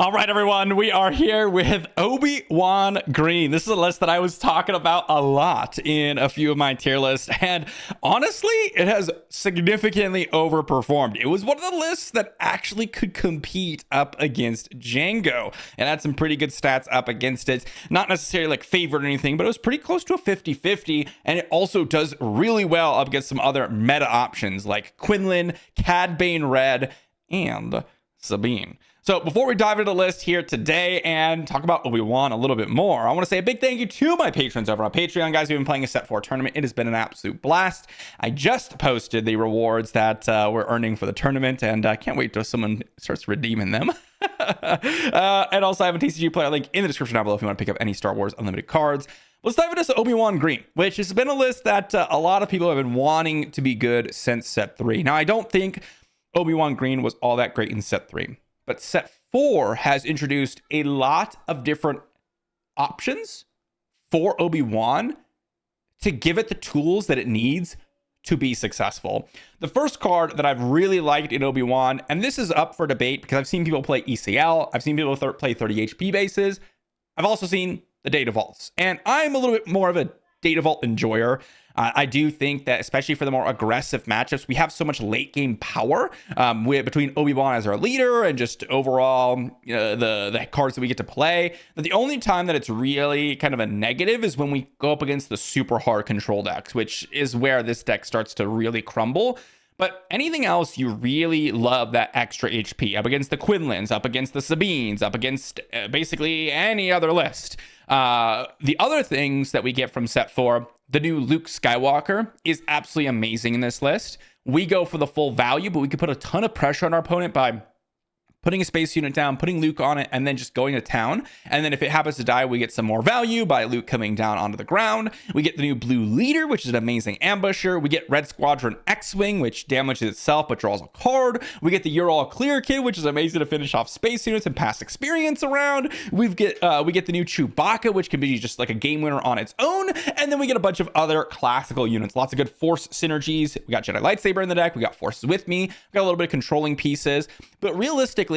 All right, everyone, we are here with Obi-Wan Green. This is a list that I was talking about a lot in a few of my tier lists, and honestly, it has significantly overperformed. It was one of the lists that actually could compete up against Django, and had some pretty good stats up against it. Not necessarily like favorite or anything, but it was pretty close to a 50-50, and it also does really well up against some other meta options like Quinlan, Cad Bane Red, and Sabine. So before we dive into the list here today and talk about Obi-Wan a little bit more, I want to say a big thank you to my patrons over on Patreon. Guys, we've been playing a Set 4 tournament. It has been an absolute blast. I just posted the rewards that we're earning for the tournament, and I can't wait till someone starts redeeming them. And also I have a TCG player link in the description down below if you want to pick up any Star Wars Unlimited cards. Let's dive into Obi-Wan Green, which has been a list that a lot of people have been wanting to be good since Set 3. Now, I don't think Obi-Wan Green was all that great in Set 3. But Set 4 has introduced a lot of different options for Obi-Wan to give it the tools that it needs to be successful. The first card that I've really liked in Obi-Wan, and this is up for debate because I've seen people play ECL, I've seen people play 30 HP bases, I've also seen the Data Vaults, and I'm a little bit more of a Data Vault enjoyer. I do think that, especially for the more aggressive matchups, we have so much late game power between Obi-Wan as our leader and just overall the cards that we get to play, that the only time that it's really kind of a negative is when we go up against the super hard control decks, which is where this deck starts to really crumble. But anything else, you really love that extra HP up against the Quinlans, up against the Sabines, up against basically any other list. The other things that we get from Set 4, the new Luke Skywalker is absolutely amazing in this list. We go for the full value, but we could put a ton of pressure on our opponent by putting a space unit down, putting Luke on it, and then just going to town. And then if it happens to die, we get some more value by Luke coming down onto the ground. We get the new Blue Leader, which is an amazing ambusher. We get Red Squadron X-Wing, which damages itself but draws a card. We get the You're All Clear kit, which is amazing to finish off space units and pass experience around. We get the new Chewbacca, which can be just like a game winner on its own. And then we get a bunch of other classical units. Lots of good Force synergies. We got Jedi Lightsaber in the deck. We got Forces with Me. We got a little bit of controlling pieces. But realistically,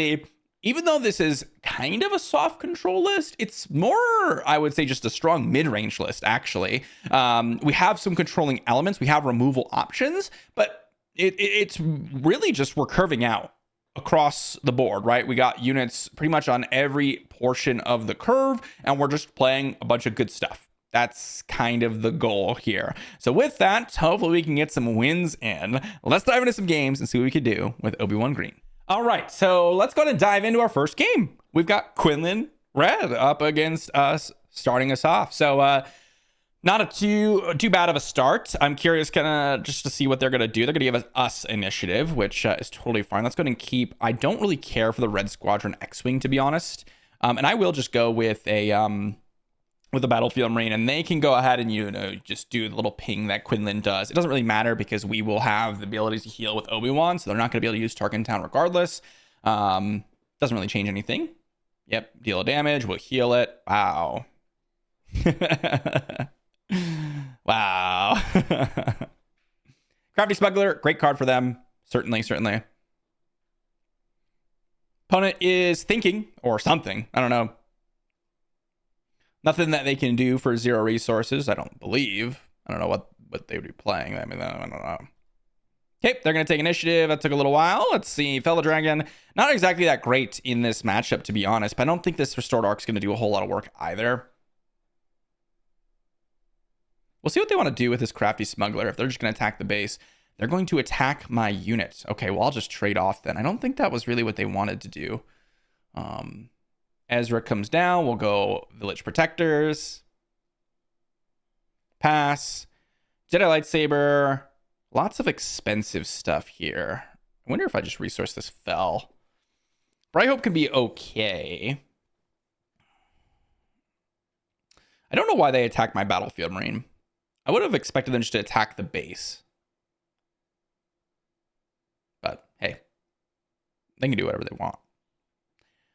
even though this is kind of a soft control list, it's more, I would say, just a strong mid-range list, actually. We have some controlling elements. We have removal options, but it's really just we're curving out across the board, right? We got units pretty much on every portion of the curve, and we're just playing a bunch of good stuff. That's kind of the goal here. So with that, hopefully we can get some wins in. Let's dive into some games and see what we can do with Obi-Wan Green. All right, so let's go ahead and dive into our first game. We've got Quinlan Red up against us, starting us off. So not a too bad of a start. I'm curious kind of just to see what they're going to do. They're going to give us initiative, which is totally fine. Let's go ahead and keep... I don't really care for the Red Squadron X-Wing, to be honest. And I will just go with a Battlefield Marine, and they can go ahead and, just do the little ping that Quinlan does. It doesn't really matter because we will have the abilities to heal with Obi-Wan, so they're not going to be able to use Tarkin Town regardless. Doesn't really change anything. Yep, deal a damage, we'll heal it. Wow. Wow. Crafty Smuggler, great card for them. Certainly. Opponent is thinking, or something, I don't know. Nothing that they can do for 0 resources, I don't believe. I don't know what they would be playing. I mean, I don't know. Okay, they're going to take initiative. That took a little while. Let's see. Fellow Dragon, not exactly that great in this matchup, to be honest. But I don't think this Restored Arc is going to do a whole lot of work either. We'll see what they want to do with this Crafty Smuggler. If they're just going to attack the base, they're going to attack my unit. Okay, well, I'll just trade off then. I don't think that was really what they wanted to do. Ezra comes down. We'll go Village Protectors. Pass. Jedi Lightsaber. Lots of expensive stuff here. I wonder if I just resource this Fel. Bright Hope can be okay. I don't know why they attacked my Battlefield Marine. I would have expected them just to attack the base. But hey, they can do whatever they want.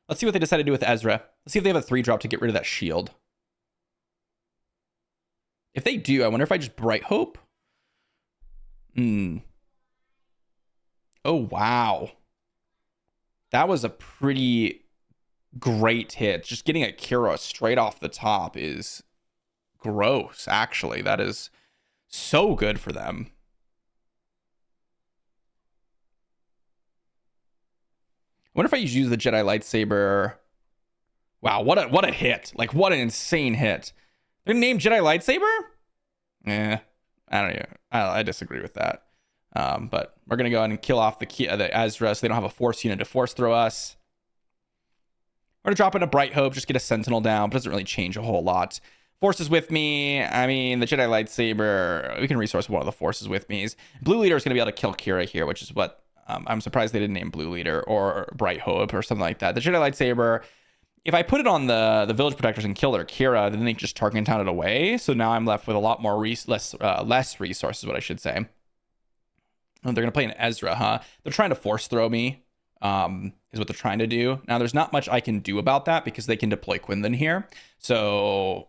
Let's see what they decide to do with Ezra. Let's see if they have a 3-drop to get rid of that shield. If they do, I wonder if I just Bright Hope. Oh, wow. That was a pretty great hits. Just getting a Kira straight off the top is gross, actually. That is so good for them. I wonder if I use the Jedi lightsaber. Wow, what a hit. Like, what an insane hit. They're named Jedi lightsaber? Yeah, I don't know. I disagree with that. But we're going to go ahead and kill off the Ezra so they don't have a force unit to force throw us. We're going to drop in a Bright Hope, just get a Sentinel down, but it doesn't really change a whole lot. Forces with me. I mean, the Jedi lightsaber, we can resource one of the forces with me. Blue Leader is going to be able to kill Kira here, which is what I'm surprised they didn't name Blue Leader or Bright Hope or something like that. The Jedi lightsaber, if I put it on the Village Protectors and kill their Kira, then they can just Tarkin Town it away. So now I'm left with a lot more less resources, what I should say. Oh, they're going to play an Ezra, huh? They're trying to force throw me, is what they're trying to do. Now, there's not much I can do about that because they can deploy Quinlan here. So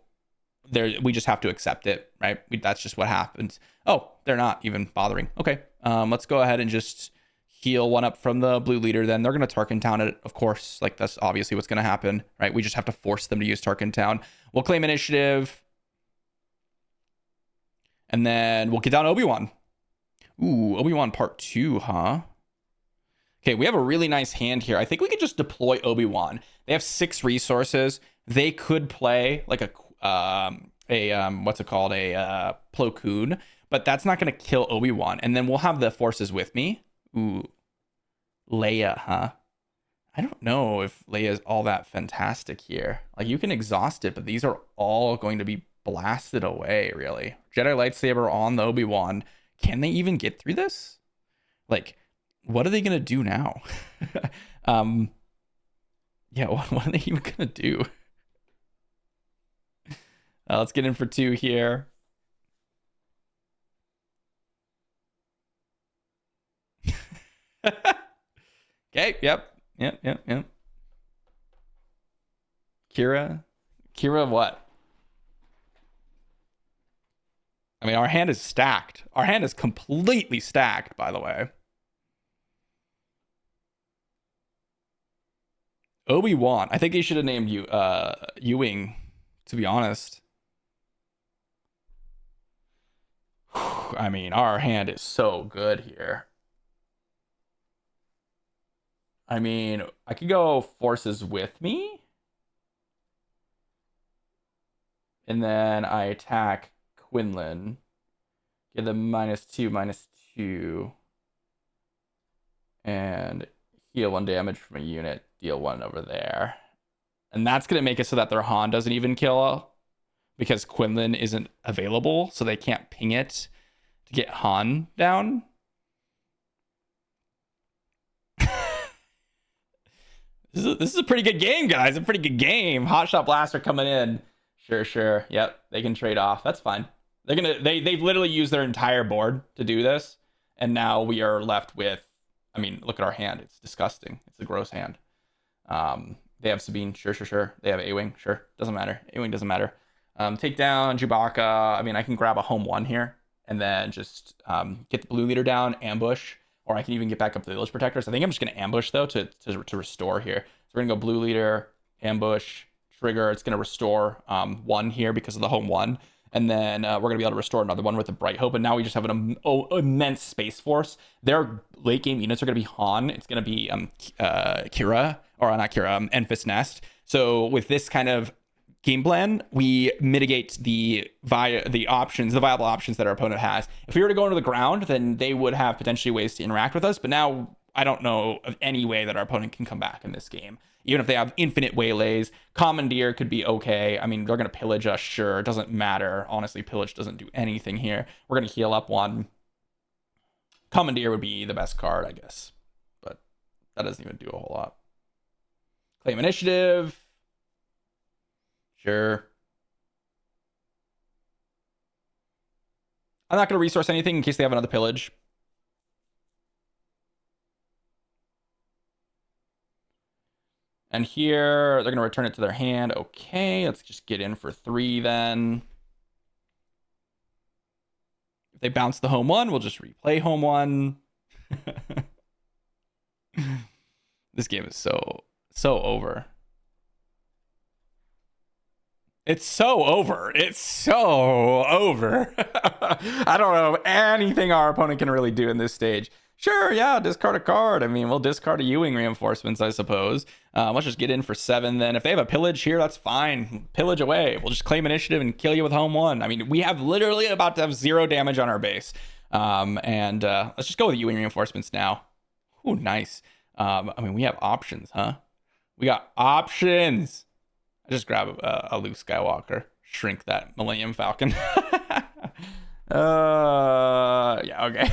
we just have to accept it, right? That's just what happens. Oh, they're not even bothering. Okay, let's go ahead and just heal one up from the Blue Leader. Then they're going to Tarkin Town it, of course. Like, that's obviously what's going to happen, right? We just have to force them to use Tarkin Town. We'll claim initiative. And then we'll get down Obi-Wan. Ooh, Obi-Wan Part 2, huh? Okay, we have a really nice hand here. I think we could just deploy Obi-Wan. They have 6 resources. They could play like what's it called? A Plo Koon, but that's not going to kill Obi-Wan. And then we'll have the forces with me. Ooh, Leia, huh? I don't know if Leia is all that fantastic here. Like, you can exhaust it, but these are all going to be blasted away, really. Jedi lightsaber on the Obi-Wan. Can they even get through this? Like, what are they going to do now? Yeah, what are they even going to do? Let's get in for 2 here. Okay, yep. Kira what? I mean, our hand is stacked. Our hand is completely stacked, by the way. Obi-Wan. I think they should have named you Ewing, to be honest. I mean, our hand is so good here. I mean, I could go forces with me. And then I attack Quinlan. Get them -2/-2. And heal 1 damage from a unit. Deal 1 over there. And that's going to make it so that their Han doesn't even kill because Quinlan isn't available. So they can't ping it to get Han down. This is a pretty good game, guys. A pretty good game. Hotshot Blaster coming in. Sure. Yep, they can trade off. That's fine. They've literally used their entire board to do this, and now we are left with. I mean, look at our hand. It's disgusting. It's a gross hand. They have Sabine. Sure. They have A-Wing. Sure. Doesn't matter. A-Wing doesn't matter. Take down Chewbacca. I mean, I can grab a home 1 here and then just get the Blue Leader down, ambush. Or I can even get back up to the Village Protectors. I think I'm just going to ambush, though, to restore here. So we're going to go Blue Leader, ambush, trigger. It's going to restore 1 here because of the home 1. And then we're going to be able to restore another 1 with the Bright Hope. And now we just have an immense Space Force. Their late game units are going to be Han. It's going to be Kira, or not Kira, Enfys Nest. So with this kind of game plan, we mitigate the viable options that our opponent has. If we were to go into the ground, then they would have potentially ways to interact with us. But now I don't know of any way that our opponent can come back in this game. Even if they have infinite waylays, Commandeer could be okay. I mean, they're going to pillage us, sure. It doesn't matter. Honestly, pillage doesn't do anything here. We're going to heal up 1. Commandeer would be the best card, I guess. But that doesn't even do a whole lot. Claim initiative. Sure. I'm not going to resource anything in case they have another pillage. And here, they're going to return it to their hand. Okay, let's just get in for 3 then. If they bounce the home 1, we'll just replay home 1. This game is so over. It's so over. It's so over. I don't know anything our opponent can really do in this stage. Sure, yeah, discard a card. I mean, we'll discard a Ewing Reinforcements, I suppose. Let's just get in for 7 then. If they have a pillage here, that's fine. Pillage away. We'll just claim initiative and kill you with home 1. I mean, we have literally about to have 0 damage on our base. Let's just go with Ewing Reinforcements now. Ooh, nice. I mean, we have options, huh? We got options. I just grab a Luke Skywalker. Shrink that Millennium Falcon. Yeah, okay.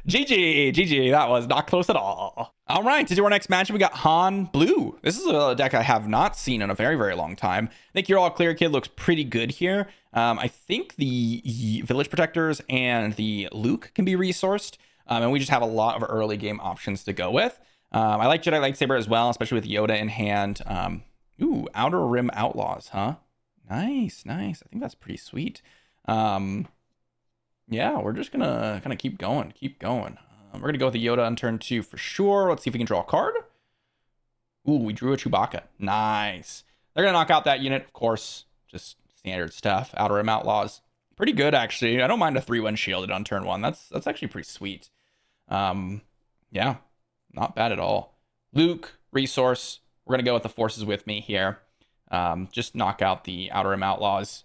GG, that was not close at all. All right, to do our next match, we got Han Blue. This is a deck I have not seen in a very, very long time. I think You're All Clear Kid looks pretty good here. I think the Village Protectors and the Luke can be resourced, and we just have a lot of early game options to go with. I like Jedi Lightsaber as well, especially with Yoda in hand. Ooh, Outer Rim Outlaws, huh? Nice. I think that's pretty sweet. Yeah, we're just gonna kind of keep going. We're gonna go with the Yoda on turn 2 for sure. Let's see if we can draw a card. Ooh, we drew a Chewbacca. Nice. They're gonna knock out that unit, of course. Just standard stuff. Outer Rim Outlaws, pretty good actually. I don't mind a 3/1 shielded on turn 1. That's actually pretty sweet. Yeah, not bad at all. Luke, resource. We're gonna go with the forces with me here. Just knock out the Outer Rim Outlaws.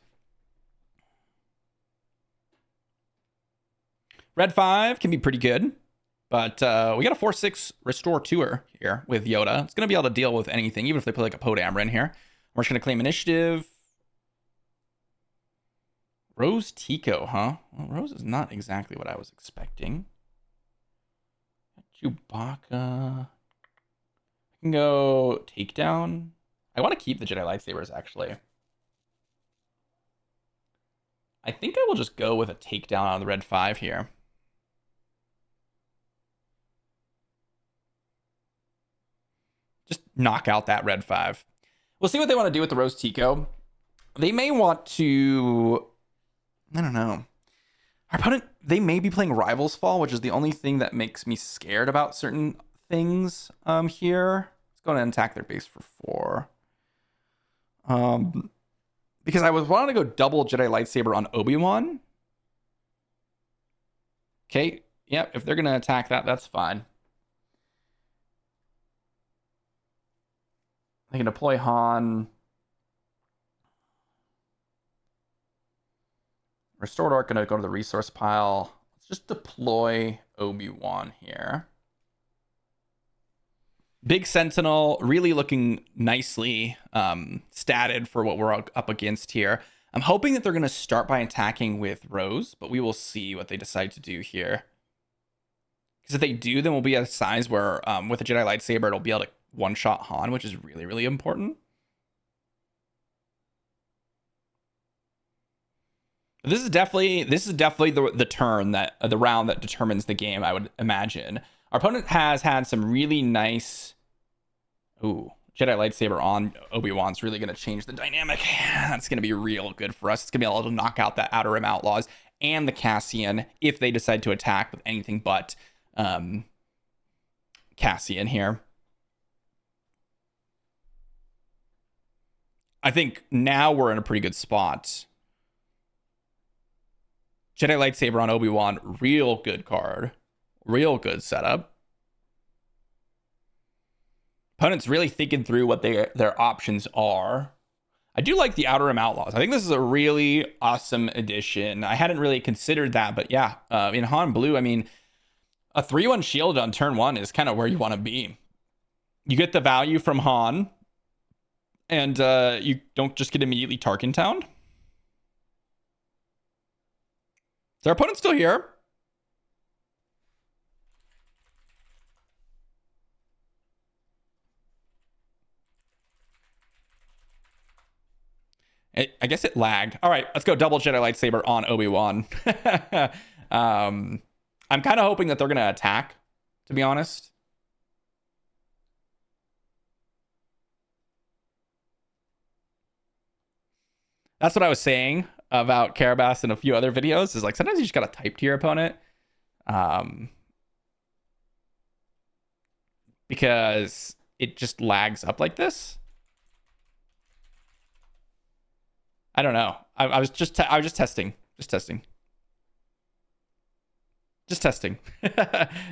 Red 5 can be pretty good, but we got a 4/6 Restore Tour here with Yoda. It's going to be able to deal with anything, even if they play like a Poe Dameron here. We're just going to claim initiative. Rose Tico, huh? Well, Rose is not exactly what I was expecting. Chewbacca. I can go Takedown. I want to keep the Jedi Lightsabers, actually. I think I will just go with a Takedown on the Red 5 here. Just knock out that Red 5. We'll see what they want to do with the Rose Tico. They may want to... I don't know. Our opponent, they may be playing Rivals Fall, which is the only thing that makes me scared about certain things here. Let's go ahead and attack their base for 4. Because I was wanting to go double Jedi Lightsaber on Obi-Wan. Okay, yep, if they're going to attack that, that's fine. They can deploy Han. Restored Arc gonna go to the resource pile. Let's just deploy Obi-Wan here. Big Sentinel, really looking nicely statted for what we're up against here. I'm hoping that they're gonna start by attacking with Rose, but we will see what they decide to do here. Because if they do, then we'll be at a size where with a Jedi Lightsaber, it'll be able to one-shot Han, which is really, really important. This is definitely the turn that the round that determines the game, I would imagine. Our opponent has had some really nice... Ooh, Jedi Lightsaber on Obi-Wan's really going to change the dynamic. That's going to be real good for us. It's going to be able to knock out that Outer Rim Outlaws and the Cassian if they decide to attack with anything but Cassian here. I think now we're in a pretty good spot. Jedi Lightsaber on Obi-Wan, real good card. Real good setup. Opponent's really thinking through what their options are. I do like the Outer Rim Outlaws. I think this is a really awesome addition. I hadn't really considered that, but yeah, in Han Blue, I mean, a 3/1 shield on turn 1 is kind of where you want to be. You get the value from Han, and you don't just get immediately Tarkin Town. Is our opponent still here? I guess it lagged. All right, let's go double Jedi Lightsaber on Obi-Wan. I'm kind of hoping that they're going to attack, to be honest. That's what I was saying about Carabas in a few other videos, is like sometimes you just got to type to your opponent. Because it just lags up like this. I don't know. I was just testing. Just testing. Just testing.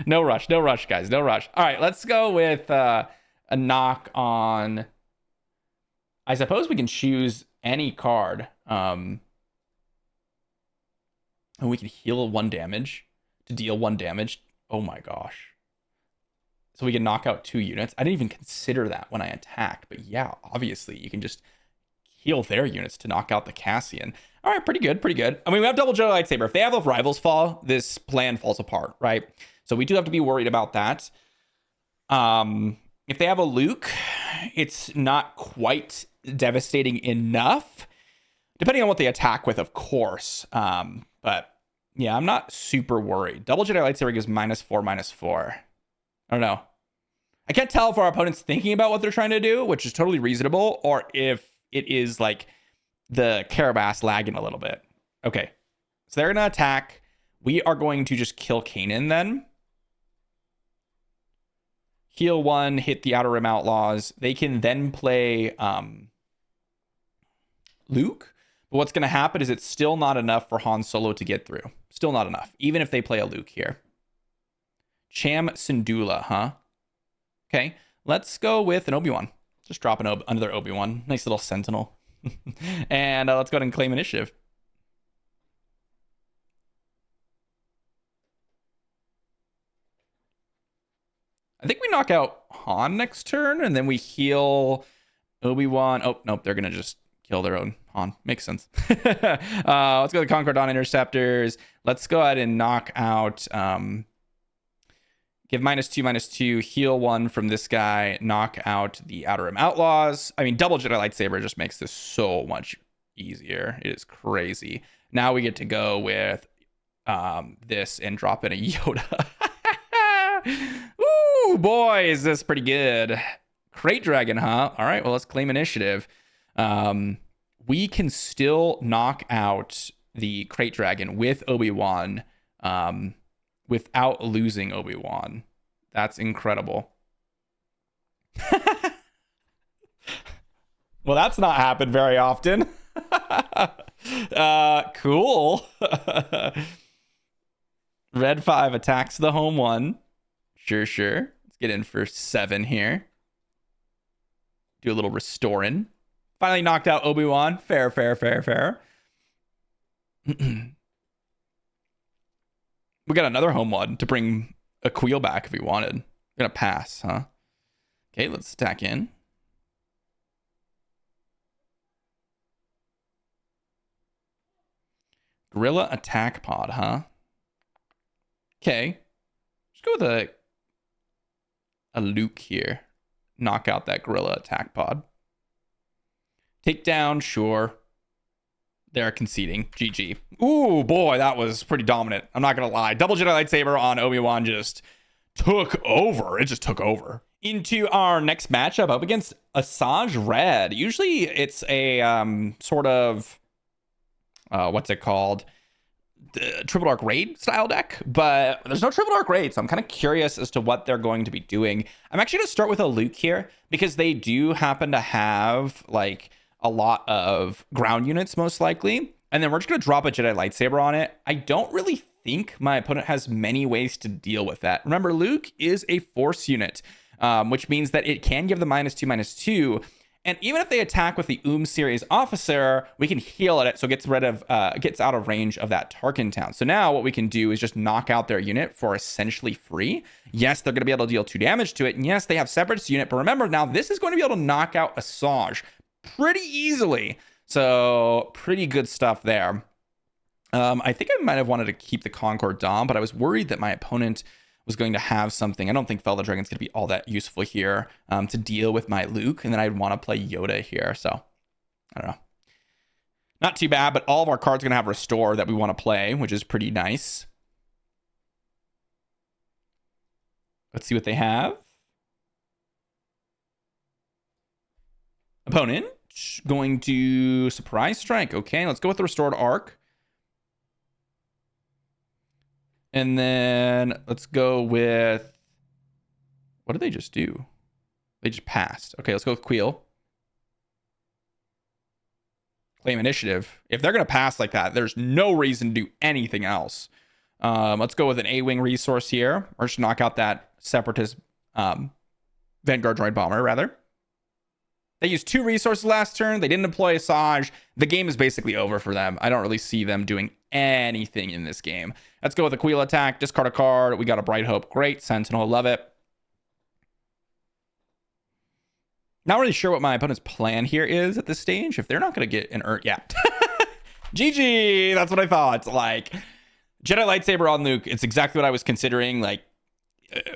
No rush. No rush, guys. No rush. All right, let's go with a knock on. I suppose we can choose any card. And we can heal 1 damage to deal 1 damage. Oh my gosh. So we can knock out 2 units. I didn't even consider that when I attacked. But yeah, obviously you can just heal their units to knock out the Cassian. All right, pretty good, pretty good. I mean, we have double Jedi lightsaber. If they have rivals fall, this plan falls apart, right? So we do have to be worried about that. If they have a Luke, it's not quite devastating enough, depending on what they attack with, of course. But yeah, I'm not super worried. Double Jedi lightsaber gives -4/-4. I don't know. I can't tell if our opponent's thinking about what they're trying to do, which is totally reasonable, or if it is like the Carabas lagging a little bit. Okay, so they're gonna attack. We are going to just kill Kanan then. Heal 1, hit the Outer Rim Outlaws. They can then play Luke. But what's going to happen is it's still not enough for Han Solo to get through. Still not enough, even if they play a Luke here. Cham Syndulla, huh? Okay, let's go with an Obi-Wan. Just drop another Obi-Wan. Nice little Sentinel. And let's go ahead and claim initiative. I think we knock out Han next turn, and then we heal Obi-Wan. Oh, nope, they're going to just kill their own Han. Makes sense. Let's go to Concordat Interceptors. Let's go ahead and knock out... give -2/-2, heal 1 from this guy, knock out the Outer Rim Outlaws. I mean, double Jedi lightsaber just makes this so much easier. It is crazy. Now we get to go with this and drop in a Yoda. Ooh, boy, is this pretty good. Crate Dragon, huh? All right, well, let's claim initiative. We can still knock out the Crate Dragon with Obi-Wan without losing Obi-Wan. That's incredible. Well, that's not happened very often. Cool. Red 5 attacks the home 1. Sure. Let's get in for 7 here. Do a little restoring. Finally knocked out Obi-Wan. Fair. We got another home 1 to bring Aquil back if we wanted. We're gonna pass, huh? Okay, let's attack in. Gorilla attack pod, huh? Okay. Let's go with a Luke here. Knock out that gorilla attack pod. Take down, sure. They're conceding. GG. Ooh, boy, that was pretty dominant. I'm not going to lie. Double Jedi lightsaber on Obi-Wan just took over. It just took over. Into our next matchup up against Asajj Red. Usually it's a sort of, what's it called? The Triple Dark Raid style deck, but there's no Triple Dark Raid, so I'm kind of curious as to what they're going to be doing. I'm actually going to start with a Luke here because they do happen to have like a lot of ground units most likely, and then we're just going to drop a Jedi lightsaber on it. I don't really think my opponent has many ways to deal with that. Remember, Luke is a force unit, which means that it can give the -2/-2. And even if they attack with the series officer, we can heal it so it gets out of range of that Tarkin town. So now what we can do is just knock out their unit for essentially free. Yes, they're going to be able to deal 2 damage to it. And yes, they have Separatist unit. But remember, now this is going to be able to knock out Asajj pretty easily. So pretty good stuff there. I think I might have wanted to keep the Concord Dom, but I was worried that my opponent was going to have something. I don't think Fellow Dragon's going to be all that useful here to deal with my Luke, and then I'd want to play Yoda here. So I don't know. Not too bad, but all of our cards are going to have Restore that we want to play, which is pretty nice. Let's see what they have. Opponent going to Surprise Strike. Okay, let's go with the Restored Arc. And then let's go with... What did they just do? They just passed. Okay, let's go with Queel. claim initiative. If they're going to pass like that, there's no reason to do anything else. Let's go with an A-Wing resource here. Or just knock out that Separatist Vanguard Droid Bomber, rather. They used 2 resources last turn. They didn't deploy Asajj. The game is basically over for them. I don't really see them doing anything in this game. Let's go with a Queel attack. Discard a card. We got a Bright Hope. Great. Sentinel. Love it. Not really sure what my opponent's plan here is at this stage. If they're not going to get an yeah. GG. That's what I thought. Like, Jedi Lightsaber on Luke. It's exactly what I was considering. Like,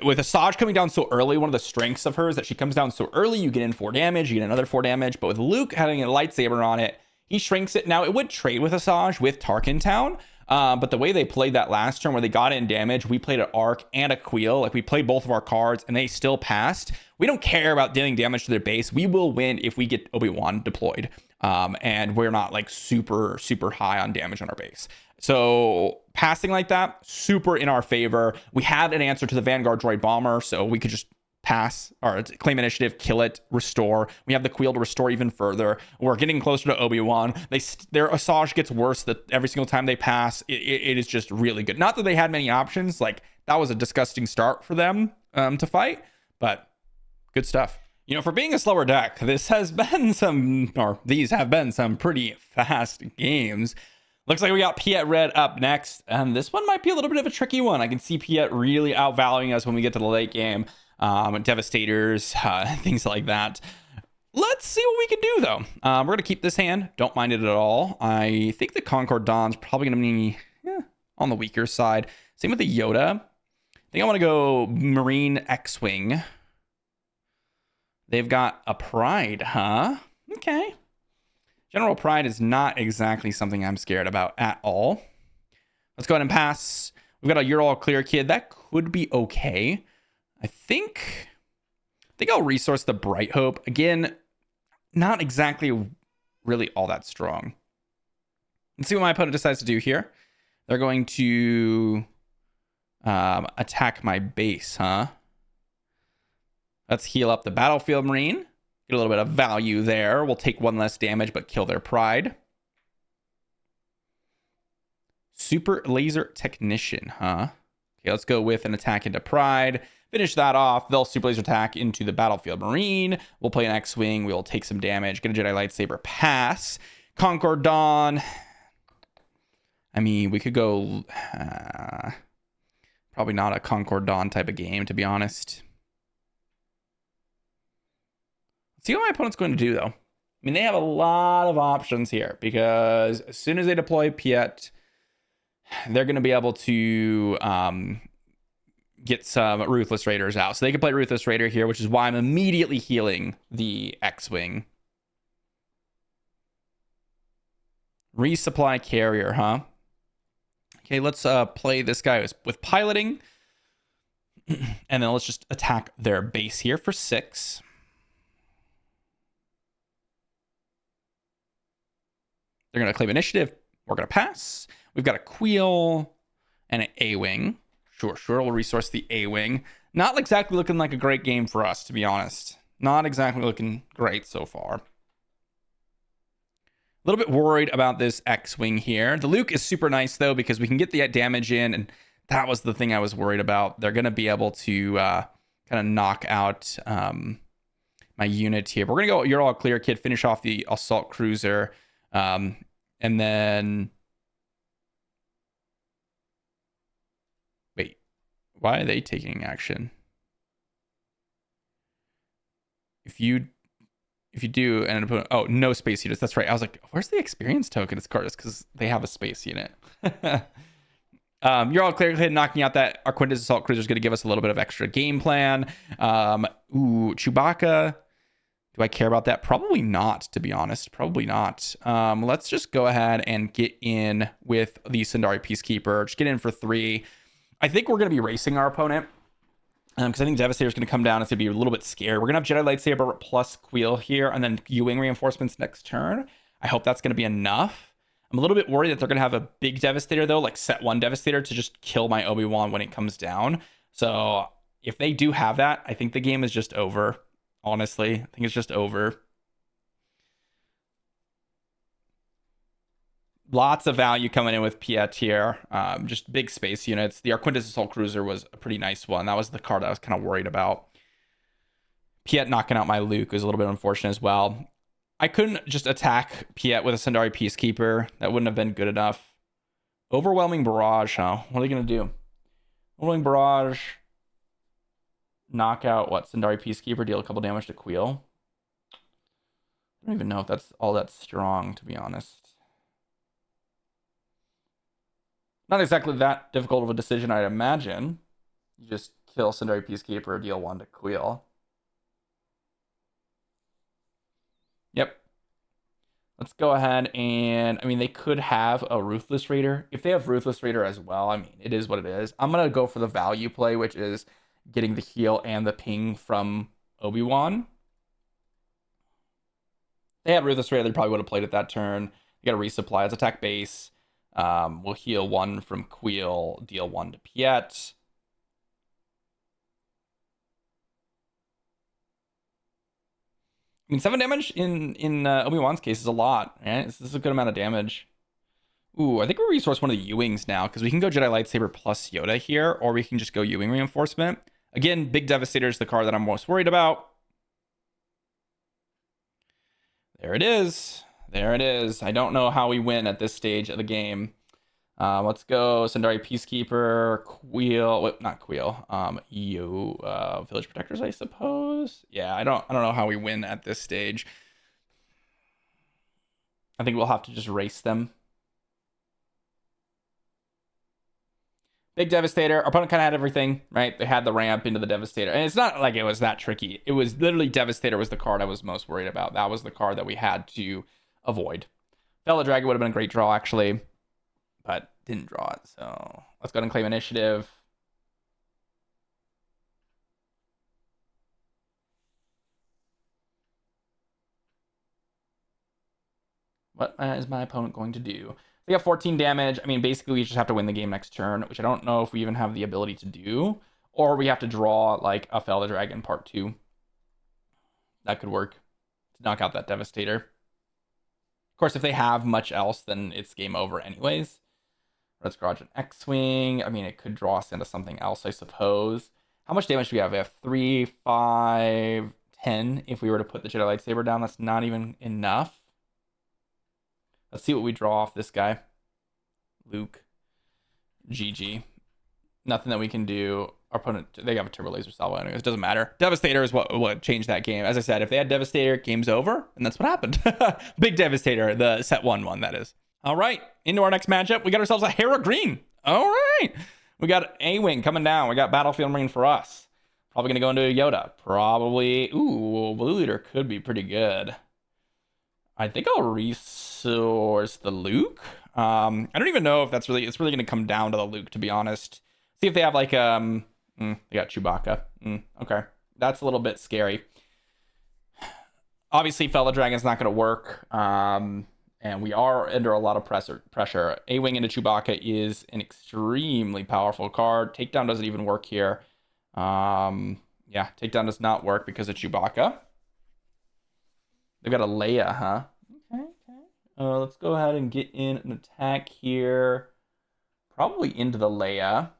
with Asajj coming down so early, one of the strengths of her is that she comes down so early, you get in 4 damage, you get another 4 damage. But with Luke having a lightsaber on it, he shrinks it. Now, it would trade with Asajj with Tarkin Town. But the way they played that last turn where they got in damage, we played an Arc and a Queel. Like, we played both of our cards and they still passed. We don't care about dealing damage to their base. We will win if we get Obi-Wan deployed. And we're not like super, super high on damage on our base. So passing like that, super in our favor. We had an answer to the Vanguard Droid Bomber, so we could just pass or claim initiative, kill it, restore. We have the Queel to restore even further. We're getting closer to Obi-Wan. Their Asajj gets worse that every single time they pass. It is just really good. Not that they had many options. Like, that was a disgusting start for them to fight, but good stuff. You know, for being a slower deck, these have been some pretty fast games. Looks like we got Piet Red up next, and this one might be a little bit of a tricky one. I can see Piet really outvaluing us when we get to the late game. Devastators, things like that. Let's see what we can do, though. We're going to keep this hand. Don't mind it at all. I think the Concord Dawn's probably going to be on the weaker side. Same with the Yoda. I think I want to go Marine X-Wing. They've got a Pride, huh? Okay. General Pride is not exactly something I'm scared about at all. Let's go ahead and pass. We've got a You're All Clear Kid. That could be okay. I think I'll resource the Bright Hope. Again, not exactly really all that strong. Let's see what my opponent decides to do here. They're going to attack my base, huh? Let's heal up the Battlefield Marine. Get a little bit of value there. We'll take 1 less damage, but kill their Pride. Super Laser Technician, huh? Okay, let's go with an attack into Pride. Finish that off. They'll Super Laser attack into the Battlefield Marine. We'll play an X-Wing. We'll take some damage. Get a Jedi Lightsaber. Pass. Concord Dawn. I mean, we could go... probably not a Concord Dawn type of game, to be honest. See what my opponent's going to do, though. I mean, they have a lot of options here because as soon as they deploy Piet, they're going to be able to get some Ruthless Raiders out. So they can play Ruthless Raider here, which is why I'm immediately healing the X-Wing. Resupply Carrier, huh? Okay, let's play this guy with piloting. And then let's just attack their base here for 6. They're going to claim initiative. We're going to pass. We've got a Queel and an A-Wing. Sure, we'll resource the A-Wing. Not exactly looking like a great game for us, to be honest. Not exactly looking great so far. A little bit worried about this X-Wing here. The Luke is super nice, though, because we can get the damage in, and that was the thing I was worried about. They're going to be able to kind of knock out my unit here. But we're going to go You're All Clear, Kid. Finish off the Assault Cruiser. And then... Wait. Why are they taking action? If you do an opponent... Oh, no space units. That's right. I was like, where's the experience token? It's because they have a space unit. You're All Clear, Kid. Knocking out that Arquindus Assault Cruiser is going to give us a little bit of extra game plan. Chewbacca... Do I care about that? Probably not, to be honest. Probably not. Let's just go ahead and get in with the Sundari Peacekeeper. Just get in for 3. I think we're going to be racing our opponent because I think Devastator is going to come down. It's going to be a little bit scared. We're going to have Jedi Lightsaber plus Queel here and then U-Wing reinforcements next turn. I hope that's going to be enough. I'm a little bit worried that they're going to have a big Devastator, though, like set 1 Devastator to just kill my Obi-Wan when it comes down. So if they do have that, I think the game is just over. Honestly, I think it's just over. Lots of value coming in with Piet here. Just big space units. The Arquintus Assault Cruiser was a pretty nice one. That was the card I was kind of worried about. Piet knocking out my Luke was a little bit unfortunate as well. I couldn't just attack Piet with a Sundari Peacekeeper. That wouldn't have been good enough. Overwhelming Barrage, huh? What are they going to do? Overwhelming Barrage. Knock out, what? Sundari Peacekeeper, deal a couple damage to Queel. I don't even know if that's all that strong, to be honest. Not exactly that difficult of a decision, I'd imagine. You just kill Sundari Peacekeeper, deal 1 to Queel. Yep. Let's go ahead and, I mean, they could have a Ruthless Raider. If they have Ruthless Raider as well, I mean, it is what it is. I'm going to go for the value play, which is getting the heal and the ping from Obi-Wan. They had Ruthless Raider, they probably would have played it that turn. You got to resupply. It's attack base. We'll heal 1 from Queel, deal 1 to Piet. I mean, 7 damage in Obi-Wan's case is a lot, right? This is a good amount of damage. Ooh, I think we'll resource one of the U-Wings now, because we can go Jedi Lightsaber plus Yoda here, or we can just go U-Wing Reinforcement. Again, Big Devastator is the card that I'm most worried about. There it is. There it is. I don't know how we win at this stage of the game. Let's go Sundari Peacekeeper, Queel, wait, not Queel, Village Protectors, I suppose. Yeah, I don't know how we win at this stage. I think we'll have to just race them. Big Devastator. Our opponent kind of had everything, right? They had the ramp into the Devastator. And it's not like it was that tricky. It was literally Devastator was the card I was most worried about. That was the card that we had to avoid. Fellow Dragon would have been a great draw, actually. But didn't draw it. So let's go ahead and claim initiative. What is my opponent going to do? We got 14 damage. I mean, basically, we just have to win the game next turn, which I don't know if we even have the ability to do. Or we have to draw, like, a Fellow Dragon Part 2. That could work to knock out that Devastator. Of course, if they have much else, then it's game over anyways. Red Garage and X-Wing. I mean, it could draw us into something else, I suppose. How much damage do we have? We have 3, 5, 10. If we were to put the Jedi Lightsaber down, that's not even enough. Let's see what we draw off this guy. Luke. GG. Nothing that we can do. Our opponent, they have a Turbo Laser Salvo anyways. It doesn't matter. Devastator is what changed that game. As I said, if they had Devastator, game's over. And that's what happened. Big Devastator, the set 1 that is. All right. Into our next matchup. We got ourselves a Hera Green. All right. We got A-Wing coming down. We got Battlefield Marine for us. Probably going to go into a Yoda. Probably. Ooh, Blue Leader could be pretty good. I think I'll resource the Luke. I don't even know if it's really going to come down to the Luke, to be honest. See if they have like they got Chewbacca. Okay, that's a little bit scary. Obviously, Fellow Dragon's not going to work. And we are under a lot of pressure. A-Wing into Chewbacca is an extremely powerful card. Takedown doesn't even work here. Yeah, Takedown does not work because of Chewbacca. They've got a Leia, huh? Okay. Let's go ahead and get in an attack here. Probably into the Leia.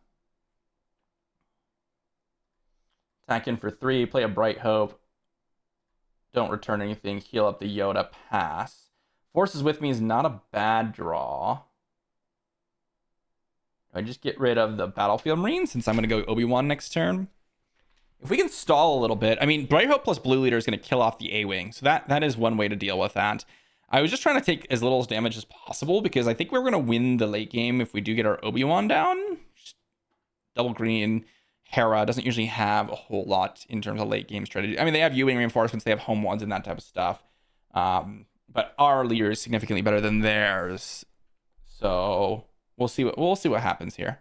Attack in for 3. Play a Bright Hope. Don't return anything. Heal up the Yoda. Pass. Forces with me is not a bad draw. I just get rid of the Battlefield Marine since I'm going to go Obi-Wan next turn. If we can stall a little bit, I mean, Bright Hope plus Blue Leader is going to kill off the A-Wing. So that is one way to deal with that. I was just trying to take as little damage as possible because I think we're going to win the late game if we do get our Obi-Wan down. Just double green. Hera doesn't usually have a whole lot in terms of late game strategy. I mean, they have U-Wing reinforcements, they have home ones and that type of stuff. But our leader is significantly better than theirs. So we'll see what happens here.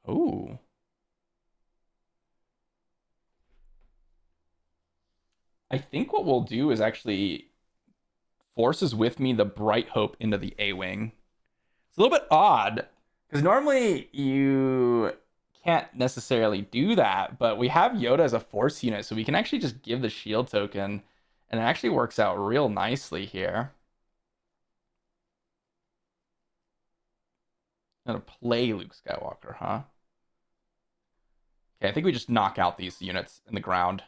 Ooh. I think what we'll do is actually forces with me the Bright Hope into the A-Wing. It's a little bit odd because normally you can't necessarily do that, but we have Yoda as a force unit, so we can actually just give the shield token And it actually works out real nicely here. I'm gonna play Luke Skywalker, huh? Okay, I think we just knock out these units in the ground.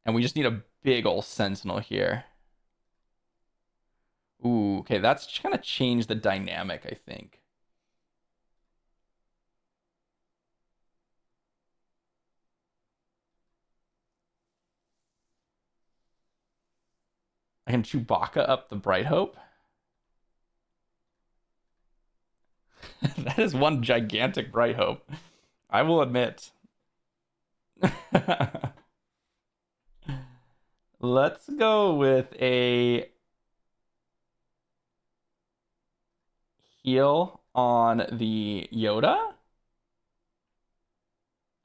And we just need a big ol' sentinel here. Ooh, okay, that's kind of changed the dynamic, I think. I can Chewbacca up the Bright Hope. That is one gigantic Bright Hope, I will admit. Let's go with a heal on the Yoda.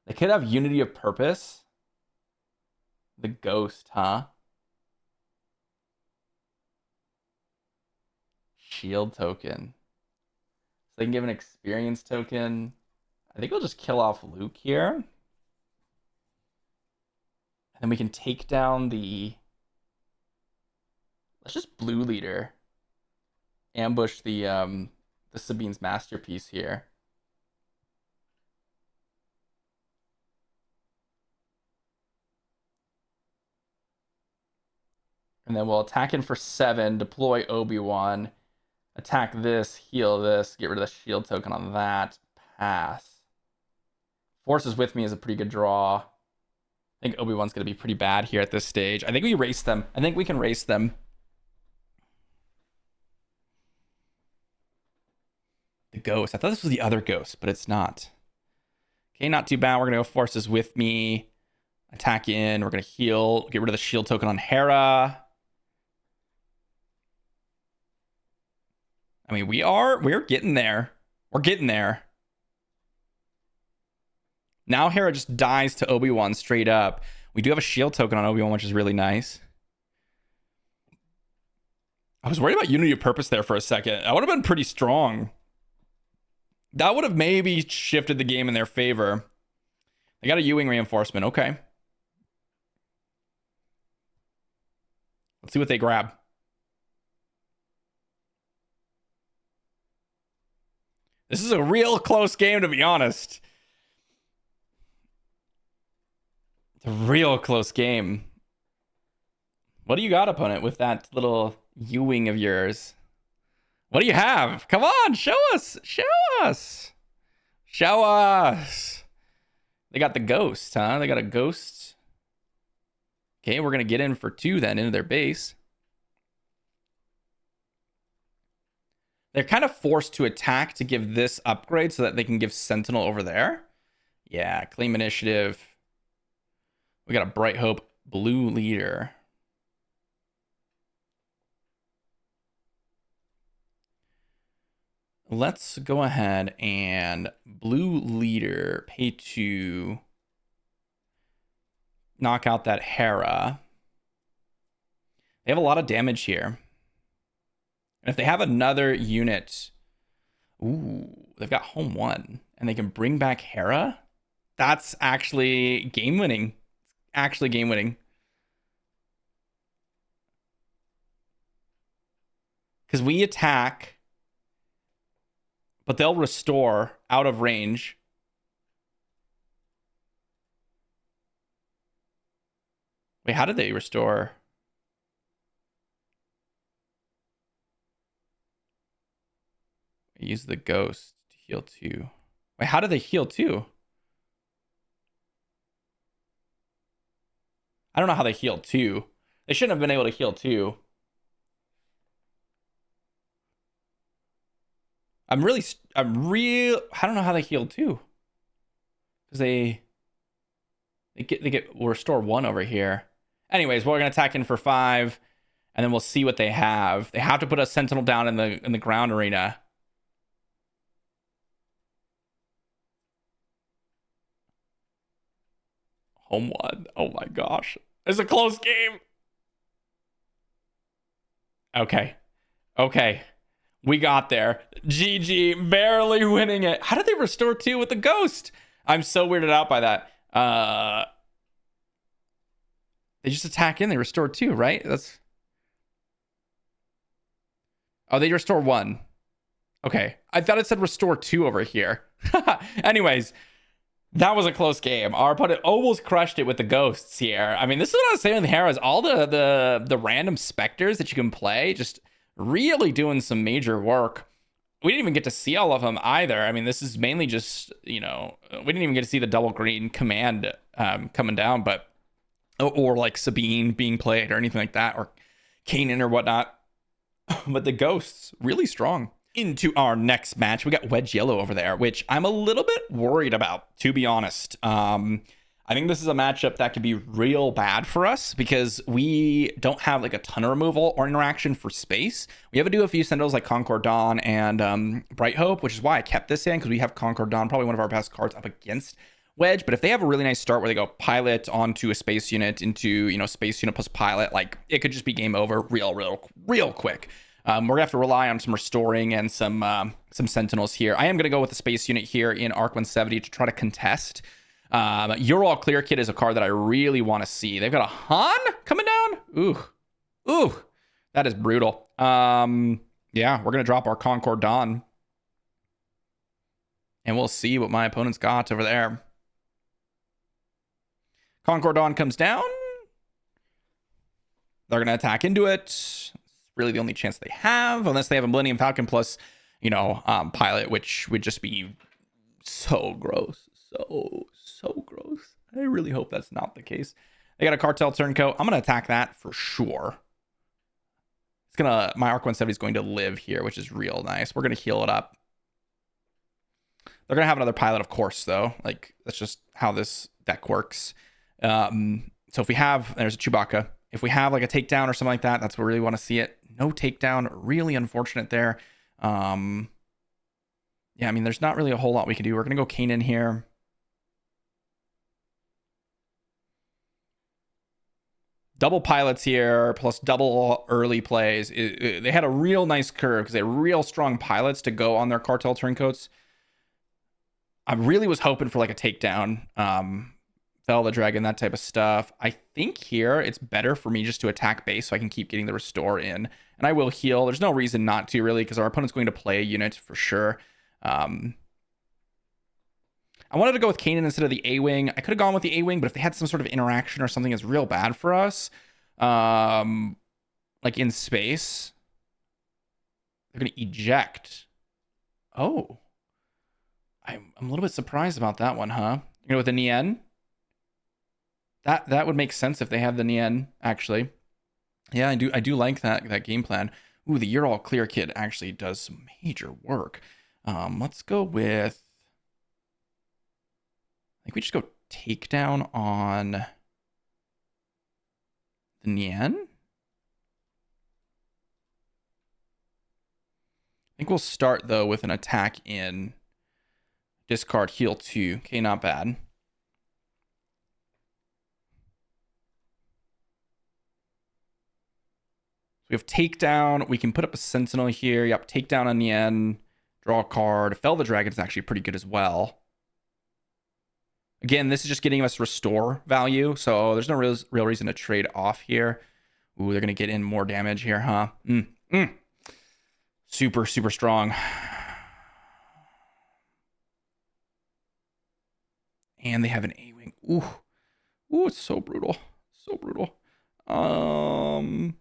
They could have Unity of Purpose. The Ghost, huh? Shield token. So they can give an experience token. I think we'll just kill off Luke here. And then we can take down the... Let's just blue leader. Ambush the Sabine's Masterpiece here. And then we'll attack in for 7, deploy Obi-Wan, attack this, heal this, get rid of the shield token on that, pass. Forces with me is a pretty good draw. I think Obi-Wan's going to be pretty bad here at this stage. I think we race them. I think we can race them. The Ghost. I thought this was the other Ghost, but it's not. Okay, not too bad. We're going to go Forces with me. Attack in. We're going to heal. Get rid of the shield token on Hera. I mean, we're getting there. We're getting there. Now Hera just dies to Obi-Wan straight up. We do have a shield token on Obi-Wan, which is really nice. I was worried about Unity of Purpose there for a second. That would have been pretty strong. That would have maybe shifted the game in their favor. They got a U-Wing reinforcement. Okay. Let's see what they grab. This is a real close game, to be honest. It's a real close game. What do you got, opponent, with that little U-Wing of yours? What do you have? Come on, show us. Show us. Show us. They got the Ghost, huh? They got a Ghost. Okay, we're going to get in for 2 then into their base. They're kind of forced to attack to give this upgrade so that they can give Sentinel over there. Yeah, claim initiative. We got a Bright Hope blue leader. Let's go ahead and blue leader, pay 2. Knock out that Hera. They have a lot of damage here. And if they have another unit, ooh, they've got home 1, and they can bring back Hera. That's actually game winning. Actually game winning. Because we attack, but they'll restore out of range. Wait, how did they restore? Use the Ghost to heal 2. Wait, how did they heal 2? I don't know how they healed 2. They shouldn't have been able to heal 2. I don't know how they healed 2. Because they we'll restore 1 over here. Anyways, we're gonna attack in for 5, and then we'll see what they have. They have to put a Sentinel down in the ground arena. Home 1. Oh my gosh. It's a close game. Okay. Okay. We got there. GG, barely winning it. How did they restore 2 with the ghost? I'm so weirded out by that. They just attack in, they restore 2, right? Oh, they restore 1. Okay. I thought it said restore 2 over here. Anyways, that was a close game. Our opponent almost crushed it with the ghosts here. I mean, this is what I was saying with Harrows. All the random specters that you can play, just really doing some major work. We didn't even get to see all of them either. I mean, this is mainly just, we didn't even get to see the double green command coming down, but or like Sabine being played or anything like that, or Kanan or whatnot. But the ghosts, really strong. Into our next match, we got Wedge Yellow over there, which I'm a little bit worried about, to be honest. I think this is a matchup that could be real bad for us because we don't have like a ton of removal or interaction for space. We have to do a few Sentinels like Concord Dawn and Bright Hope, which is why I kept this in, because we have Concord Dawn, probably one of our best cards up against Wedge. But if they have a really nice start where they go pilot onto a space unit into, space unit plus pilot, like it could just be game over real quick. We're gonna have to rely on some restoring and some Sentinels here. I am gonna go with the space unit here in Arc 170 to try to contest. You're All Clear Kid is a card that I really want to see. They've got a Han coming down. Ooh, that is brutal. Yeah, we're gonna drop our Concord Dawn, and we'll see what my opponent's got over there. Concord Dawn comes down. They're gonna attack into it. It's really the only chance they have, unless they have a Millennium Falcon plus, pilot, which would just be so gross. So gross. I really hope that's not the case. They got a Cartel Turncoat. I'm gonna attack that for sure. My Arc 170 is going to live here, which is real nice. We're gonna heal it up. They're gonna have another pilot, of course, though. Like, that's just how this deck works. So if we have, there's a Chewbacca. If we have like a takedown or something like that, that's where we really want to see it. No takedown, really unfortunate there. Yeah, I mean, there's not really a whole lot we can do. We're gonna go Kanan here. Double pilots here, plus double early plays. They had a real nice curve because they had real strong pilots to go on their Cartel Turncoats. I really was hoping for like a takedown, Fell the Dragon, that type of stuff. I think here it's better for me just to attack base so I can keep getting the restore in. And I will heal. There's no reason not to, really, because our opponent's going to play a unit for sure. I wanted to go with Kanan instead of the A-Wing. I could have gone with the A-Wing, but if they had some sort of interaction or something that's real bad for us, like in space, they're going to eject. Oh. I'm a little bit surprised about that one, huh? You know, with the Nien? That would make sense if they have the Nien, actually. Yeah, I do like that game plan. Ooh, the You're All Clear Kid actually does some major work. Let's go with... I think we just go takedown on the Nien. I think we'll start, though, with an attack in discard heal 2. Okay, not bad. We have takedown. We can put up a Sentinel here. Yep, takedown on Nien. Draw a card. Fell the Dragon is actually pretty good as well. Again, this is just getting us restore value, so there's no real reason to trade off here. Ooh, they're going to get in more damage here, huh? Super strong. And they have an A-Wing. Ooh, it's so brutal. So brutal. I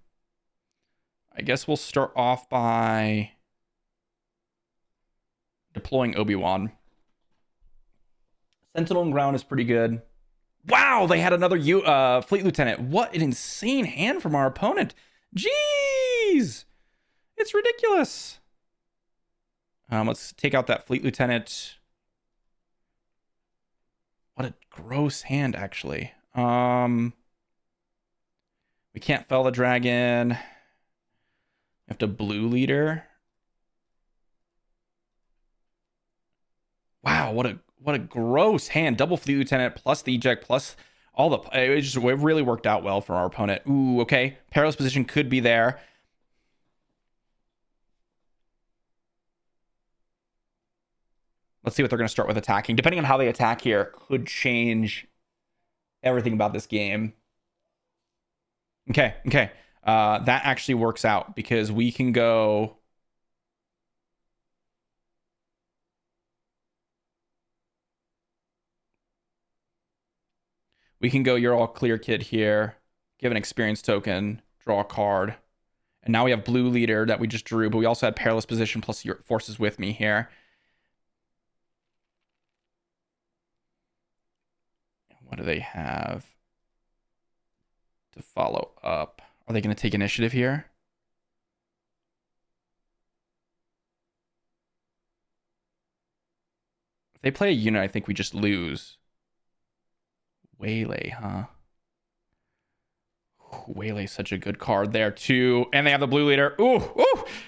guess we'll start off by deploying Obi-Wan. Sentinel and ground is pretty good. Wow, they had another Fleet Lieutenant. What an insane hand from our opponent. Jeez. It's ridiculous. Let's take out that Fleet Lieutenant. What a gross hand, actually. We can't fell the dragon. We have to blue leader. Wow, what a gross hand. Double Fleet Lieutenant plus the eject plus all the... It really worked out well for our opponent. Ooh, okay. Perilous position could be there. Let's see what they're going to start with attacking. Depending on how they attack here, could change everything about this game. Okay. That actually works out because we can go... You're all clear, kid here. Give an experience token. Draw a card. And now we have blue leader that we just drew, but we also had perilous position plus your forces with me here. What do they have to follow up? Are they going to take initiative here? If they play a unit, I think we just lose. Waylay, huh? Waylay's such a good card there too. And they have the blue leader. Ooh.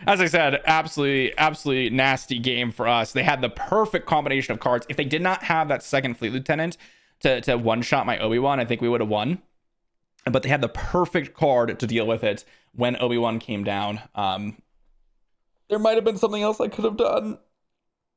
As I said, absolutely nasty game for us. They had the perfect combination of cards. If they did not have that second fleet lieutenant to one-shot my Obi-Wan, I think we would have won. But they had the perfect card to deal with it when Obi-Wan came down. There might have been something else I could have done,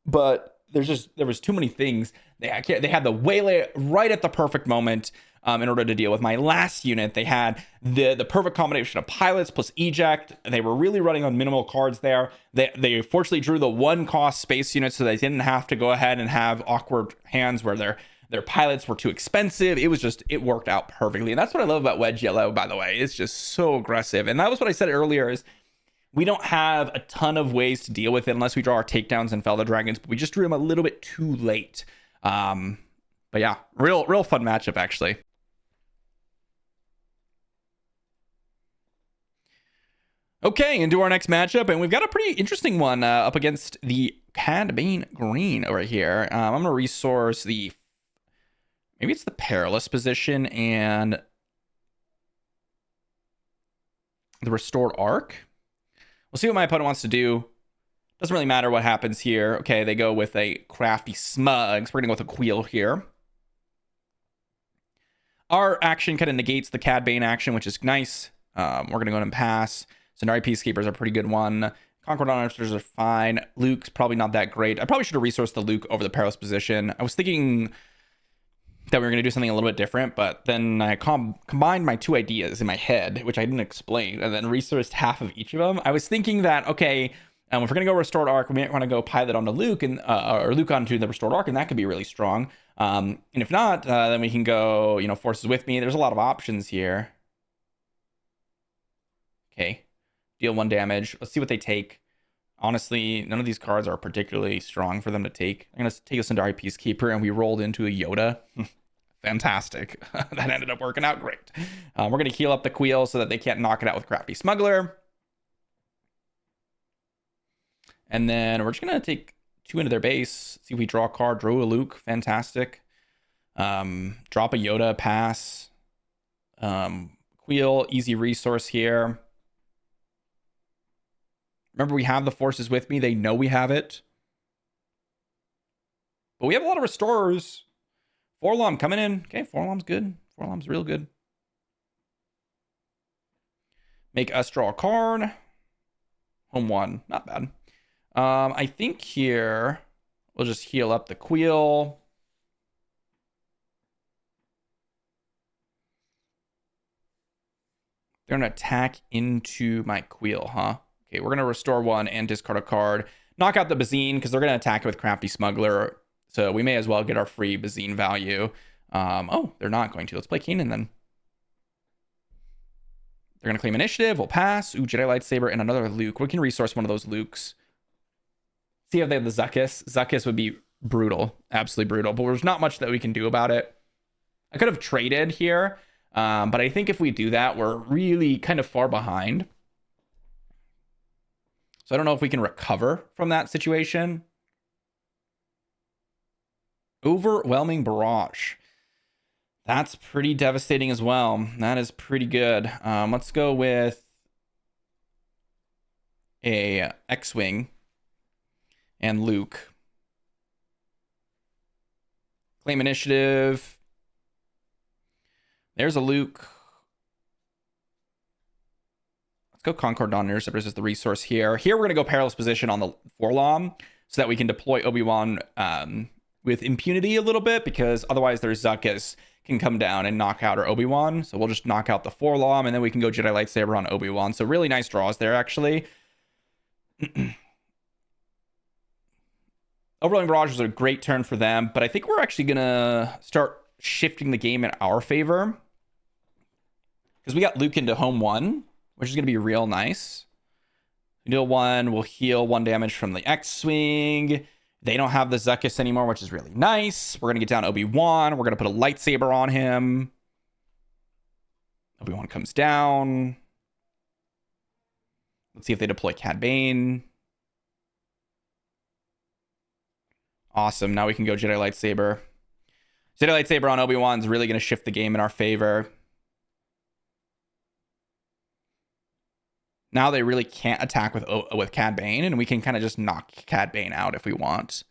but there was too many things. They had the Waylay right at the perfect moment. In order to deal with my last unit. They had the perfect combination of pilots plus eject. They were really running on minimal cards there. They fortunately drew the 1-cost space unit, so they didn't have to go ahead and have awkward hands where their pilots were too expensive. It worked out perfectly. And that's what I love about Wedge Yellow, by the way. It's just so aggressive. And that was what I said earlier is we don't have a ton of ways to deal with it unless we draw our takedowns and fell the dragons, but we just drew them a little bit too late. But yeah, real fun matchup, actually. Okay, into our next matchup, and we've got a pretty interesting one up against the Cad Bane Green over here. I'm going to resource maybe it's the perilous position and the restored arc. We'll see what my opponent wants to do. Doesn't really matter what happens here. Okay, they go with a crafty smug, so we're going to go with a Queel here. Our action kind of negates the Cad Bane action, which is nice. We're going to go ahead and pass. Sundari Peacekeeper's a pretty good one. Concord Officers are fine. Luke's probably not that great. I probably should have resourced the Luke over the perilous position. I was thinking that we were going to do something a little bit different, but then I combined my two ideas in my head, which I didn't explain, and then resourced half of each of them. I was thinking that, okay, if we're going to go restored arc, we might want to go pilot onto Luke or Luke onto the restored arc, and that could be really strong. And if not, then we can go, forces with me. There's a lot of options here. Okay. Deal 1 damage. Let's see what they take. Honestly, none of these cards are particularly strong for them to take. I'm going to take a Sundari Peacekeeper, and we rolled into a Yoda. Fantastic. That ended up working out great. We're going to heal up the Queel so that they can't knock it out with Crafty Smuggler. And then we're just going to take 2 into their base. See if we draw a card. Draw a Luke. Fantastic. Drop a Yoda. Pass. Queel. Easy resource here. Remember, we have the forces with me. They know we have it. But we have a lot of restorers. Forlom coming in. Okay, Forlom's good. Forlom's real good. Make us draw a card. Home 1. Not bad. I think here we'll just heal up the Queel. They're going to attack into my Queel, huh? Okay, we're going to restore 1 and discard a card. Knock out the Bazine because they're going to attack it with Crafty Smuggler. So we may as well get our free Bazine value. Oh, they're not going to. Let's play Kanan then. They're going to claim initiative. We'll pass. Ooh, Jedi Lightsaber and another Luke. We can resource one of those Lukes. See if they have the Zuckuss. Zuckuss would be brutal. Absolutely brutal. But there's not much that we can do about it. I could have traded here. But I think if we do that, we're really kind of far behind. So I don't know if we can recover from that situation. Overwhelming Barrage. That's pretty devastating as well. That is pretty good. Let's go with a X-Wing and Luke. Claim initiative. There's a Luke. Let's go Concord Dawn Interceptors as the resource here. Here we're going to go Perilous Position on the Forlom. so that we can deploy Obi-Wan with impunity a little bit, because otherwise their Zuckuss can come down and knock out our Obi-Wan. So we'll just knock out the 4-LOM, and then we can go Jedi Lightsaber on Obi-Wan. So really nice draws there, actually. Overwhelming Barrage was a great turn for them, but I think we're actually going to start shifting the game in our favor, because we got Luke into home 1, which is going to be real nice. Deal 1, we'll heal 1 damage from the X-Wing. They don't have the Zuckuss anymore, which is really nice. We're going to get down Obi-Wan. We're going to put a lightsaber on him. Obi-Wan comes down. Let's see if they deploy Cad Bane. Awesome. Now we can go Jedi Lightsaber. Jedi Lightsaber on Obi-Wan is really going to shift the game in our favor. Now they really can't attack with Cad Bane, and we can kind of just knock Cad Bane out if we want.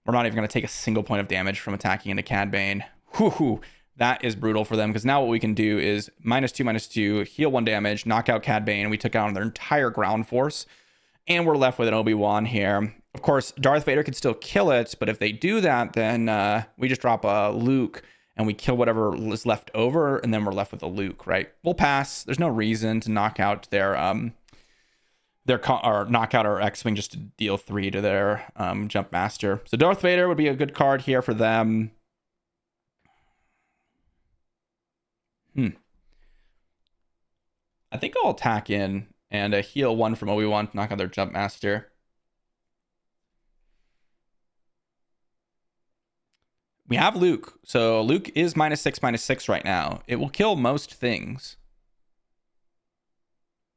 We're not even going to take a single point of damage from attacking into Cad Bane. Whew, that is brutal for them, because now what we can do is -2/-2, heal 1 damage, knock out Cad Bane, and we took out their entire ground force. And we're left with an Obi-Wan here. Of course, Darth Vader could still kill it, but if they do that, then we just drop a Luke and we kill whatever is left over, and then we're left with a Luke, right? We'll pass. There's no reason to knock out their or knock out our X-Wing just to deal 3 to their Jump Master. So Darth Vader would be a good card here for them. I think I'll attack in and heal 1 from Obi-Wan to knock out their Jump Master. We have Luke. So Luke is -6/-6 right now. It will kill most things.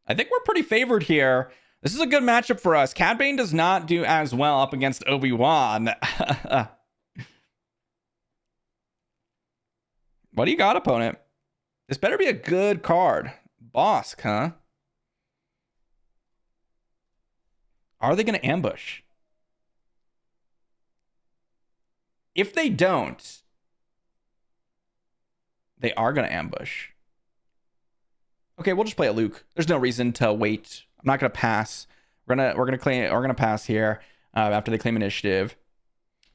I think we're pretty favored here. This is a good matchup for us. Cad Bane does not do as well up against Obi-Wan. What do you got, opponent? This better be a good card. Bosk, huh? Are they going to ambush? If they don't, they are going to ambush. Okay, we'll just play a Luke. There's no reason to wait. I'm not going to pass. We're gonna pass here after they claim initiative.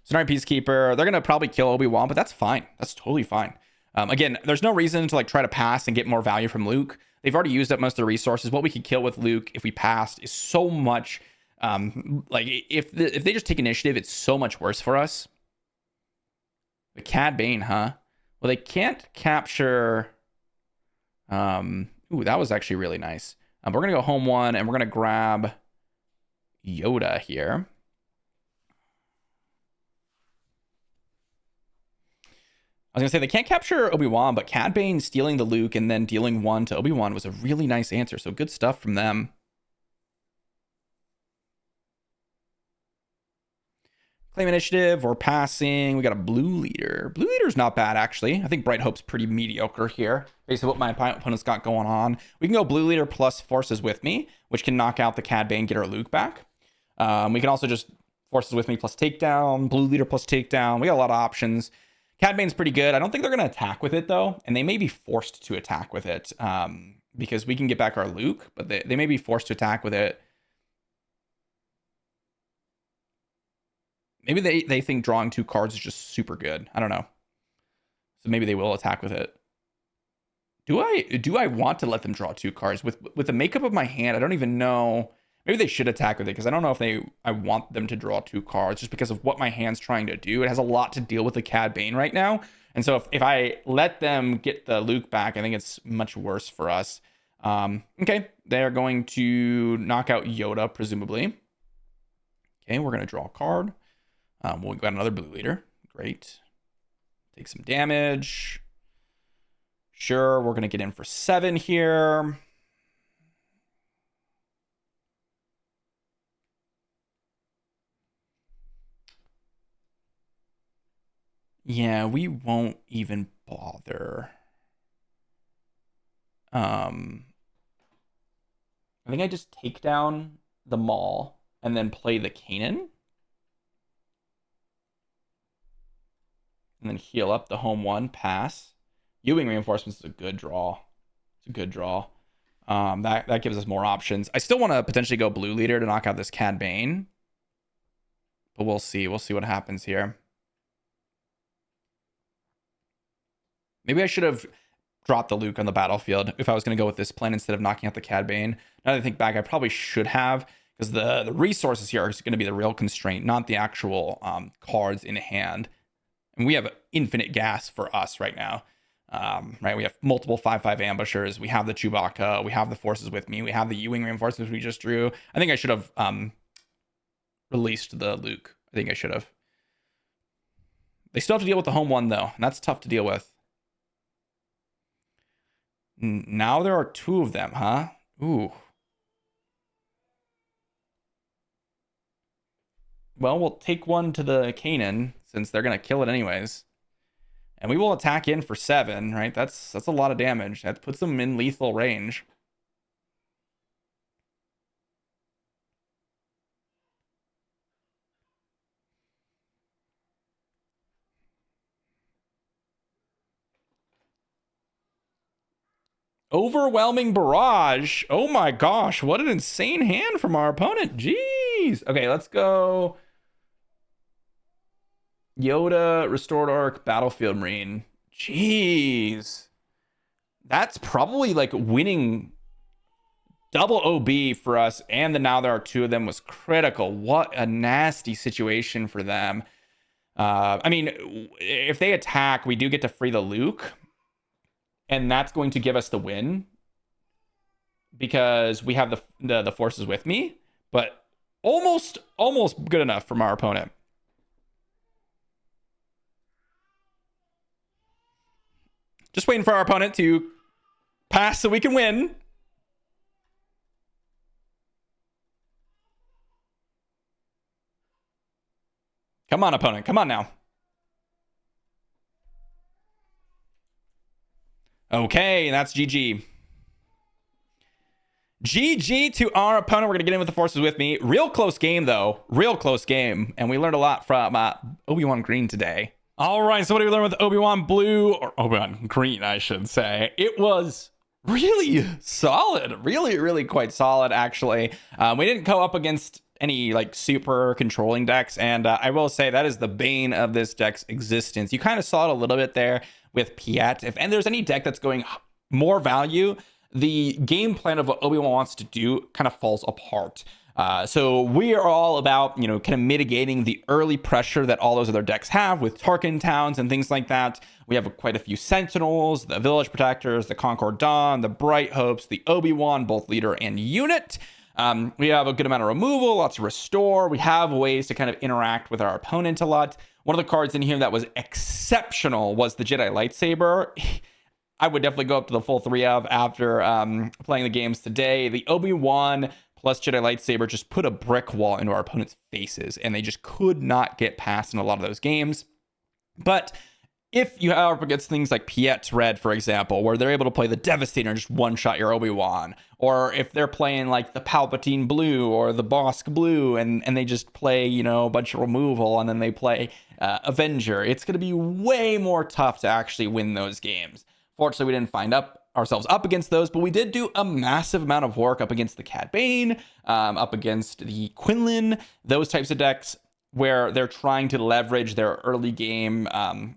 Sonari Peacekeeper. They're gonna probably kill Obi-Wan, but that's fine. That's totally fine. Again, there's no reason to like try to pass and get more value from Luke. They've already used up most of the resources. What we could kill with Luke if we passed is so much. Like if they just take initiative, it's so much worse for us. The Cad Bane, huh? Well, they can't capture. Ooh, that was actually really nice. We're going to go home 1, and we're going to grab Yoda here. I was going to say they can't capture Obi-Wan, but Cad Bane stealing the Luke and then dealing 1 to Obi-Wan was a really nice answer. So good stuff from them. Claim initiative or passing. We got a blue leader. Blue leader's not bad, actually. I think Bright Hope's pretty mediocre here, based on what my opponent's got going on. We can go blue leader plus forces with me, which can knock out the Cad Bane, get our Luke back. We can also just forces with me plus takedown, blue leader plus takedown. We got a lot of options. Cad Bane's pretty good. I don't think they're going to attack with it, though, and they may be forced to attack with it because we can get back our Luke, but they may be forced to attack with it. Maybe they think drawing 2 cards is just super good. I don't know. So maybe they will attack with it. Do I want to let them draw 2 cards? With the makeup of my hand, I don't even know. Maybe they should attack with it, because I don't know if I want them to draw 2 cards just because of what my hand's trying to do. It has a lot to deal with the Cad Bane right now. And so if I let them get the Luke back, I think it's much worse for us. Okay, they're going to knock out Yoda, presumably. Okay, we're going to draw a card. We'll got another blue leader. Great. Take some damage. Sure, we're going to get in for 7 here. Yeah, we won't even bother. I think I just take down the Maul and then play the Kanan. And then heal up the home 1, pass. U-Wing Reinforcements is a good draw. It's a good draw. That gives us more options. I still want to potentially go blue leader to knock out this Cad Bane. But we'll see. We'll see what happens here. Maybe I should have dropped the Luke on the battlefield if I was going to go with this plan instead of knocking out the Cad Bane. Now that I think back, I probably should have, because the resources here are going to be the real constraint, not the actual cards in hand. And we have infinite gas for us right now. Right, we have multiple 5/5 ambushers. We have the Chewbacca. We have the forces with me. We have the U-wing reinforcements we just drew. I think I should have released the Luke. I think I should have. They still have to deal with the home one though, and that's tough to deal with. Now there are 2 of them, huh? Ooh. Well, we'll take one to the Kanan since they're gonna kill it anyways. And we will attack in for 7, right? That's a lot of damage. That puts them in lethal range. Overwhelming barrage. Oh my gosh, what an insane hand from our opponent. Jeez. Okay, let's go. Yoda, Restored Arc, Battlefield Marine. Jeez. That's probably like winning double OB for us, and the now there are 2 of them was critical. What a nasty situation for them. I mean, if they attack, we do get to free the Luke, and that's going to give us the win because we have the forces with me, but almost good enough from our opponent. Just waiting for our opponent to pass so we can win. Come on, opponent. Come on now. Okay, that's GG. GG to our opponent. We're going to get in with the forces with me. Real close game, though. Real close game. And we learned a lot from Obi-Wan Green today. All right, so what did we learn with Obi-Wan Blue? Or Obi-Wan Green, I should say. It was really solid. Really quite solid, actually. We didn't go up against any like super controlling decks, and I will say that is the bane of this deck's existence. You kind of saw it a little bit there with Piet. And there's any deck that's going more value, the game plan of what Obi-Wan wants to do kind of falls apart. So we are all about, kind of mitigating the early pressure that all those other decks have with Tarkin Towns and things like that. We have quite a few Sentinels, the Village Protectors, the Concord Dawn, the Bright Hopes, the Obi-Wan, both leader and unit. We have a good amount of removal, lots of restore. We have ways to kind of interact with our opponent a lot. One of the cards in here that was exceptional was the Jedi Lightsaber. I would definitely go up to the full 3 of after playing the games today. The Obi-Wan plus Jedi Lightsaber just put a brick wall into our opponent's faces, and they just could not get past in a lot of those games. But if you are up against things like Piet's Red, for example, where they're able to play the Devastator and just one-shot your Obi-Wan, or if they're playing like the Palpatine Blue or the Bossk Blue, and they just play, a bunch of removal, and then they play Avenger, it's going to be way more tough to actually win those games. Fortunately, we didn't find ourselves up against those, but we did do a massive amount of work up against the Cad Bane, up against the Quinlan, those types of decks where they're trying to leverage their early game,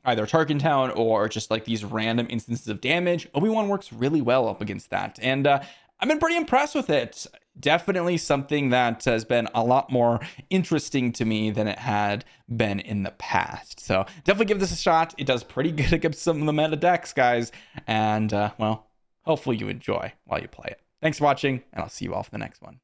either Tarkin Town or just like these random instances of damage. Obi-Wan works really well up against that, and I've been pretty impressed with it. Definitely something that has been a lot more interesting to me than it had been in the past. So definitely give this a shot. It does pretty good against some of the meta decks, guys. And, well, hopefully you enjoy while you play it. Thanks for watching, and I'll see you all for the next one.